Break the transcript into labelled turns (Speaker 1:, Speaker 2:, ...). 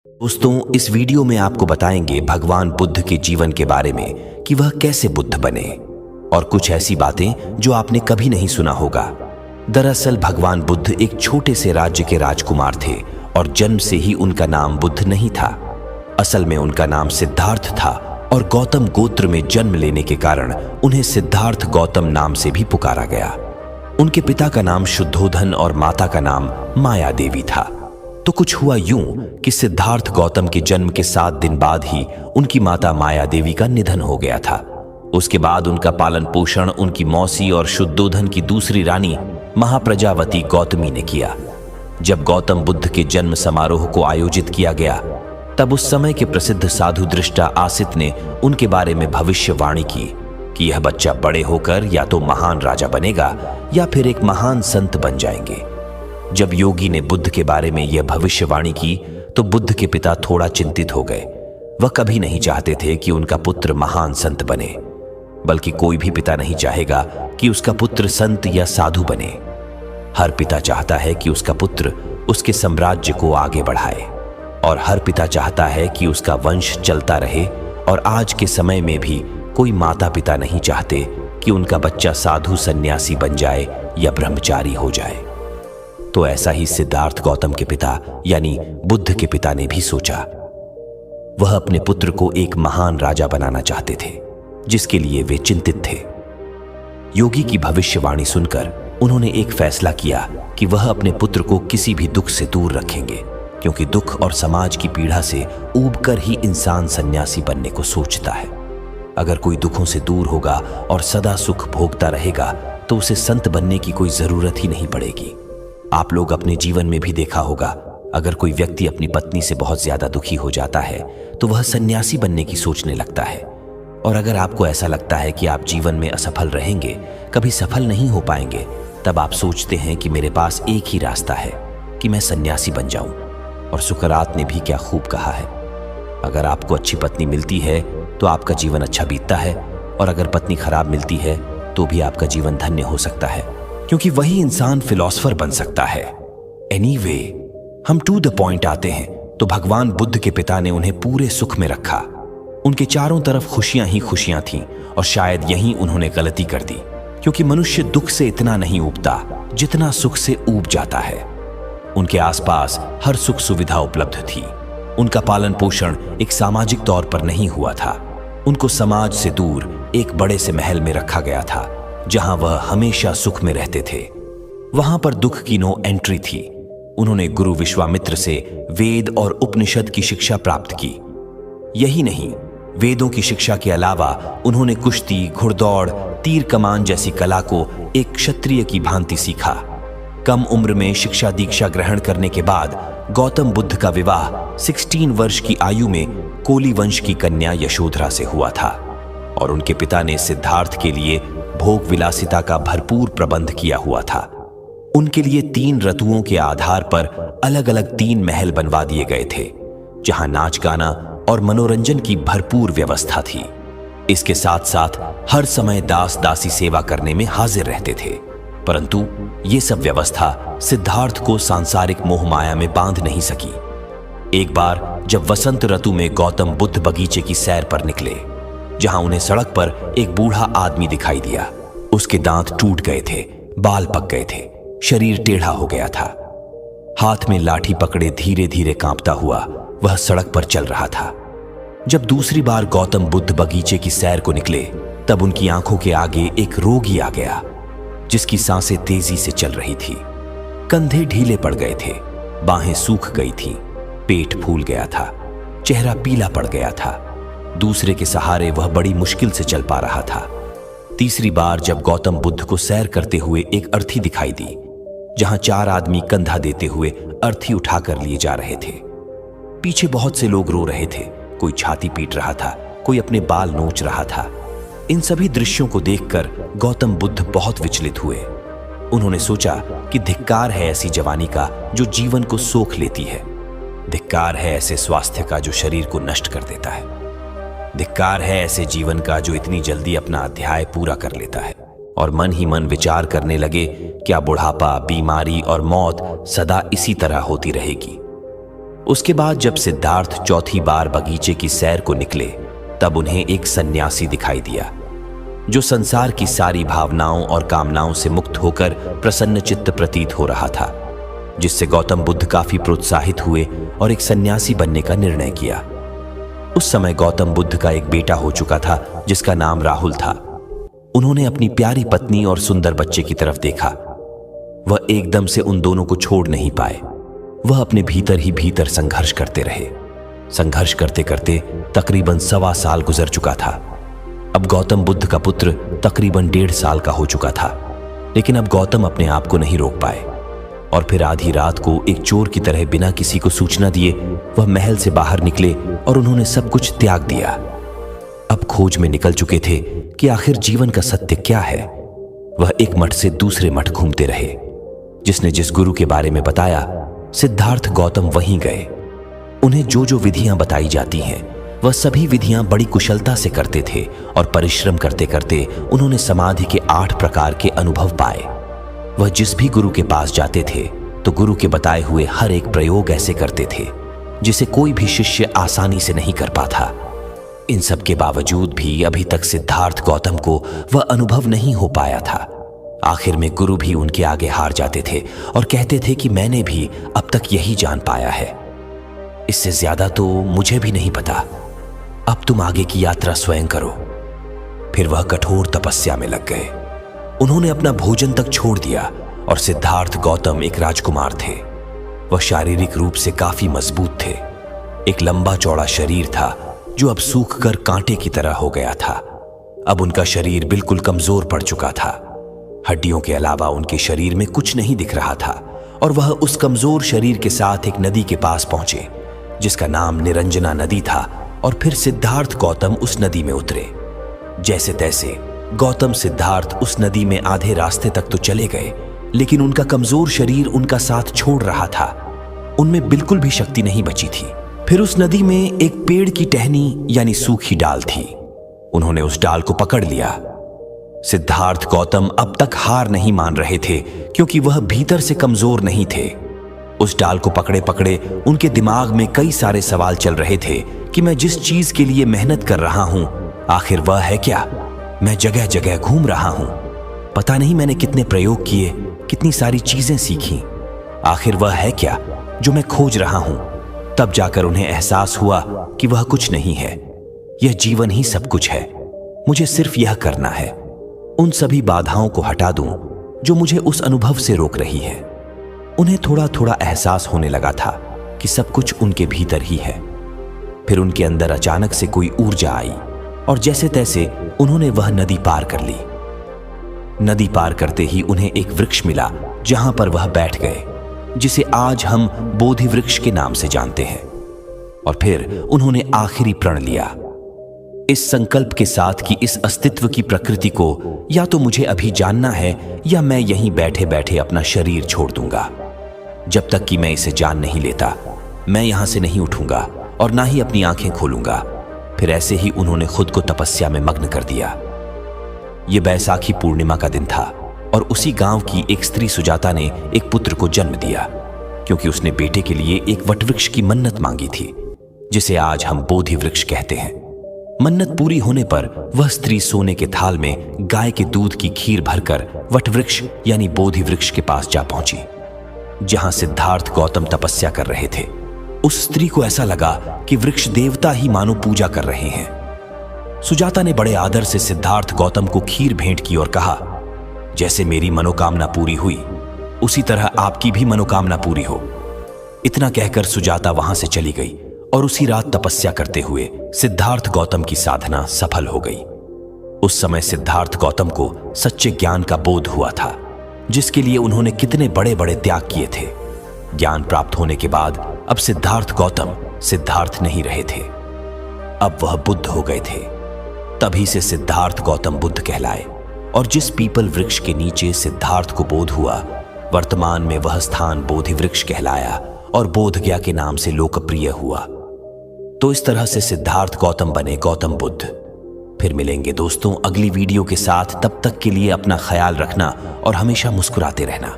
Speaker 1: दोस्तों, इस वीडियो में आपको बताएंगे भगवान बुद्ध के जीवन के बारे में कि वह कैसे बुद्ध बने और कुछ ऐसी बातें जो आपने कभी नहीं सुना होगा। दरअसल भगवान बुद्ध एक छोटे से राज्य के राजकुमार थे और जन्म से ही उनका नाम बुद्ध नहीं था। असल में उनका नाम सिद्धार्थ था और गौतम गोत्र में जन्म लेने के कारण उन्हें सिद्धार्थ गौतम नाम से भी पुकारा गया। उनके पिता का नाम शुद्धोधन और माता का नाम माया देवी था। तो कुछ हुआ यूं कि सिद्धार्थ गौतम के जन्म के 7 दिन बाद ही उनकी माता माया देवी का निधन हो गया था। उसके बाद उनका पालन पोषण उनकी मौसी और शुद्धोधन की दूसरी रानी महाप्रजावती गौतमी ने किया। जब गौतम बुद्ध के जन्म समारोह को आयोजित किया गया, तब उस समय के प्रसिद्ध साधु दृष्टा आसित ने उनके बारे में भविष्यवाणी की कि यह बच्चा बड़े होकर या तो महान राजा बनेगा या फिर एक महान संत बन जाएंगे। जब योगी ने बुद्ध के बारे में यह भविष्यवाणी की तो बुद्ध के पिता थोड़ा चिंतित हो गए। वह कभी नहीं चाहते थे कि उनका पुत्र महान संत बने, बल्कि कोई भी पिता नहीं चाहेगा कि उसका पुत्र संत या साधु बने। हर पिता चाहता है कि उसका पुत्र उसके साम्राज्य को आगे बढ़ाए और हर पिता चाहता है कि उसका वंश चलता रहे। और आज के समय में भी कोई माता पिता नहीं चाहते कि उनका बच्चा साधु सन्यासी बन जाए या ब्रह्मचारी हो जाए। तो ऐसा ही सिद्धार्थ गौतम के पिता यानी बुद्ध के पिता ने भी सोचा। वह अपने पुत्र को एक महान राजा बनाना चाहते थे, जिसके लिए वे चिंतित थे। योगी की भविष्यवाणी सुनकर उन्होंने एक फैसला किया कि वह अपने पुत्र को किसी भी दुख से दूर रखेंगे, क्योंकि दुख और समाज की पीड़ा से ऊबकर ही इंसान सन्यासी बनने को सोचता है। अगर कोई दुखों से दूर होगा और सदा सुख भोगता रहेगा तो उसे संत बनने की कोई जरूरत ही नहीं पड़ेगी। आप लोग अपने जीवन में भी देखा होगा, अगर कोई व्यक्ति अपनी पत्नी से बहुत ज्यादा दुखी हो जाता है तो वह सन्यासी बनने की सोचने लगता है। और अगर आपको ऐसा लगता है कि आप जीवन में असफल रहेंगे, कभी सफल नहीं हो पाएंगे, तब आप सोचते हैं कि मेरे पास एक ही रास्ता है कि मैं सन्यासी बन जाऊं। और सुकरात ने भी क्या खूब कहा है, अगर आपको अच्छी पत्नी मिलती है तो आपका जीवन अच्छा बीतता है, और अगर पत्नी खराब मिलती है तो भी आपका जीवन धन्य हो सकता है, क्योंकि वही इंसान फिलॉसफर बन सकता है। एनीवे, हम टू द पॉइंट आते हैं तो भगवान बुद्ध के पिता ने उन्हें पूरे सुख में रखा। उनके चारों तरफ खुशियां ही खुशियां थीं और शायद यही उन्होंने गलती कर दी, क्योंकि मनुष्य दुख से इतना नहीं ऊबता जितना सुख से ऊब जाता है। उनके आसपास हर सुख सुविधा उपलब्ध थी। उनका पालन पोषण एक सामाजिक तौर पर नहीं हुआ था। उनको समाज से दूर एक बड़े से महल में रखा गया था, जहां वह हमेशा सुख में रहते थे। वहां पर दुख की नो एंट्री थी। उन्होंने गुरु विश्वामित्र से वेद और उपनिषद की शिक्षा प्राप्त की। यही नहीं, वेदों की शिक्षा के अलावा उन्होंने कुश्ती, घुड़दौड़, तीर कमान जैसी कला को एक क्षत्रिय की भांति सीखा। कम उम्र में शिक्षा दीक्षा ग्रहण करने के बाद गौतम बुद्ध का विवाह 16 वर्ष की आयु में कोली वंश की कन्या यशोधरा से हुआ था, और उनके पिता ने सिद्धार्थ के लिए भोग विलासिता का भरपूर प्रबंध किया हुआ था। उनके लिए 3 ऋतुओं के आधार पर अलग अलग 3 महल बनवा दिए गए थे, जहां नाच गाना और मनोरंजन की भरपूर व्यवस्था थी। इसके साथ साथ हर समय दास दासी सेवा करने में हाजिर रहते थे। परंतु ये सब व्यवस्था सिद्धार्थ को सांसारिक मोह माया में बांध नहीं सकी। एक बार जब वसंत ऋतु में गौतम बुद्ध बगीचे की सैर पर निकले, जहां उन्हें सड़क पर एक बूढ़ा आदमी दिखाई दिया। उसके दांत टूट गए थे, बाल पक गए थे, शरीर टेढ़ा हो गया था। हाथ में लाठी पकड़े धीरे धीरे कांपता हुआ वह सड़क पर चल रहा था। जब दूसरी बार गौतम बुद्ध बगीचे की सैर को निकले, तब उनकी आंखों के आगे एक रोगी आ गया, जिसकी सांसें तेजी से चल रही थी। कंधे ढीले पड़ गए थे, बाहें सूख गई थीं, पेट फूल गया था, चेहरा पीला पड़ गया था। दूसरे के सहारे वह बड़ी मुश्किल से चल पा रहा था। तीसरी बार जब गौतम बुद्ध को सैर करते हुए एक अर्थी दिखाई दी, जहां 4 आदमी कंधा देते हुए अर्थी उठाकर लिए जा रहे थे। पीछे बहुत से लोग रो रहे थे, कोई छाती पीट रहा था, कोई अपने बाल नोच रहा था। इन सभी दृश्यों को देखकर गौतम बुद्ध बहुत विचलित हुए। उन्होंने सोचा कि धिक्कार है ऐसी जवानी का जो जीवन को सोख लेती है। धिक्कार है ऐसे स्वास्थ्य का जो शरीर को नष्ट कर देता है। धिक्कार है ऐसे जीवन का जो इतनी जल्दी अपना अध्याय पूरा कर लेता है। और मन ही मन विचार करने लगे, क्या बुढ़ापा, बीमारी और मौत सदा इसी तरह होती रहेगी? उसके बाद जब सिद्धार्थ चौथी बार बगीचे की सैर को निकले, तब उन्हें एक सन्यासी दिखाई दिया जो संसार की सारी भावनाओं और कामनाओं से मुक्त होकर प्रसन्न चित्त प्रतीत हो रहा था, जिससे गौतम बुद्ध काफी प्रोत्साहित हुए और एक सन्यासी बनने का निर्णय किया। उस समय गौतम बुद्ध का एक बेटा हो चुका था जिसका नाम राहुल था। उन्होंने अपनी प्यारी पत्नी और सुंदर बच्चे की तरफ देखा। वह एकदम से उन दोनों को छोड़ नहीं पाए। वह अपने भीतर ही भीतर संघर्ष करते रहे। संघर्ष करते करते तकरीबन 1.25 साल गुजर चुका था। अब गौतम बुद्ध का पुत्र तकरीबन 1.5 साल का हो चुका था, लेकिन अब गौतम अपने आप को नहीं रोक पाए और फिर आधी रात को एक चोर की तरह बिना किसी को सूचना दिए वह महल से बाहर निकले और उन्होंने सब कुछ त्याग दिया। अब खोज में निकल चुके थे कि आखिर जीवन का सत्य क्या है। वह एक मठ से दूसरे मठ घूमते रहे। जिसने जिस गुरु के बारे में बताया, सिद्धार्थ गौतम वहीं गए। उन्हें जो जो विधियां बताई जाती हैं, वह सभी विधियां बड़ी कुशलता से करते थे और परिश्रम करते करते उन्होंने समाधि के 8 प्रकार के अनुभव पाए। वह जिस भी गुरु के पास जाते थे तो गुरु के बताए हुए हर एक प्रयोग ऐसे करते थे जिसे कोई भी शिष्य आसानी से नहीं कर पाता। इन सब के बावजूद भी अभी तक सिद्धार्थ गौतम को वह अनुभव नहीं हो पाया था। आखिर में गुरु भी उनके आगे हार जाते थे और कहते थे कि मैंने भी अब तक यही जान पाया है, इससे ज्यादा तो मुझे भी नहीं पता। अब तुम आगे की यात्रा स्वयं करो। फिर वह कठोर तपस्या में लग गए। उन्होंने अपना भोजन तक छोड़ दिया और सिद्धार्थ गौतम एक राजकुमार थे। वह शारीरिक रूप से काफी मजबूत थे। एक लंबा चौड़ा शरीर था जो अब सूखकर कांटे की तरह हो गया था। अब उनका शरीर बिल्कुल कमजोर पड़ चुका था। हड्डियों के अलावा उनके शरीर में कुछ नहीं दिख रहा था और वह उस कमजोर शरीर के साथ एक नदी के पास पहुंचे जिसका नाम निरंजना नदी था। और फिर सिद्धार्थ गौतम उस नदी में उतरे। जैसे तैसे गौतम सिद्धार्थ उस नदी में आधे रास्ते तक तो चले गए, लेकिन उनका कमजोर शरीर उनका साथ छोड़ रहा था। उनमें बिल्कुल भी शक्ति नहीं बची थी। फिर उस नदी में एक पेड़ की टहनी यानी सूखी डाल थी। उन्होंने उस डाल को पकड़ लिया। सिद्धार्थ गौतम अब तक हार नहीं मान रहे थे क्योंकि वह भीतर से कमजोर नहीं थे। उस डाल को पकड़े पकड़े उनके दिमाग में कई सारे सवाल चल रहे थे कि मैं जिस चीज के लिए मेहनत कर रहा हूं, आखिर वह है क्या? मैं जगह जगह घूम रहा हूं, पता नहीं मैंने कितने प्रयोग किए, कितनी सारी चीजें सीखी, आखिर वह है क्या जो मैं खोज रहा हूं? तब जाकर उन्हें एहसास हुआ कि वह कुछ नहीं है, यह जीवन ही सब कुछ है। मुझे सिर्फ यह करना है, उन सभी बाधाओं को हटा दूं जो मुझे उस अनुभव से रोक रही है। उन्हें थोड़ा थोड़ा एहसास होने लगा था कि सब कुछ उनके भीतर ही है। फिर उनके अंदर अचानक से कोई ऊर्जा आई और जैसे तैसे उन्होंने वह नदी पार कर ली। नदी पार करते ही उन्हें एक वृक्ष मिला जहां पर वह बैठ गए, जिसे आज हम बोधि वृक्ष के नाम से जानते हैं। और फिर उन्होंने आखिरी प्रण लिया, इस संकल्प के साथ कि इस अस्तित्व की प्रकृति को या तो मुझे अभी जानना है या मैं यहीं बैठे बैठे अपना शरीर छोड़ दूंगा। जब तक कि मैं इसे जान नहीं लेता, मैं यहां से नहीं उठूंगा और ना ही अपनी आंखें खोलूंगा। फिर ऐसे ही उन्होंने खुद को तपस्या में मग्न कर दिया। यह बैसाखी पूर्णिमा का दिन था और उसी गांव की एक स्त्री सुजाता ने एक पुत्र को जन्म दिया, क्योंकि उसने बेटे के लिए एक वटवृक्ष की मन्नत मांगी थी, जिसे आज हम बोधि वृक्ष कहते हैं। मन्नत पूरी होने पर वह स्त्री सोने के थाल में गाय के दूध की खीर भरकर वटवृक्ष यानी बोधि वृक्ष के पास जा पहुंची, जहां सिद्धार्थ गौतम तपस्या कर रहे थे। उस स्त्री को ऐसा लगा कि वृक्ष देवता ही मानो पूजा कर रहे हैं। सुजाता ने बड़े आदर से सिद्धार्थ गौतम को खीर भेंट की और कहा, जैसे मेरी मनोकामना पूरी हुई, उसी तरह आपकी भी मनोकामना पूरी हो। इतना कहकर सुजाता वहां से चली गई और उसी रात तपस्या करते हुए सिद्धार्थ गौतम की साधना सफल हो गई। उस समय सिद्धार्थ गौतम को सच्चे ज्ञान का बोध हुआ था, जिसके लिए उन्होंने कितने बड़े बड़े त्याग किए थे। ज्ञान प्राप्त होने के बाद अब सिद्धार्थ गौतम सिद्धार्थ नहीं रहे थे, अब वह बुद्ध हो गए थे। तभी से सिद्धार्थ गौतम बुद्ध कहलाए और जिस पीपल वृक्ष के नीचे सिद्धार्थ को बोध हुआ, वर्तमान में वह स्थान बोधि वृक्ष कहलाया और बोधगया के नाम से लोकप्रिय हुआ। तो इस तरह से सिद्धार्थ गौतम बने गौतम बुद्ध। फिर मिलेंगे दोस्तों अगली वीडियो के साथ। तब तक के लिए अपना ख्याल रखना और हमेशा मुस्कुराते रहना।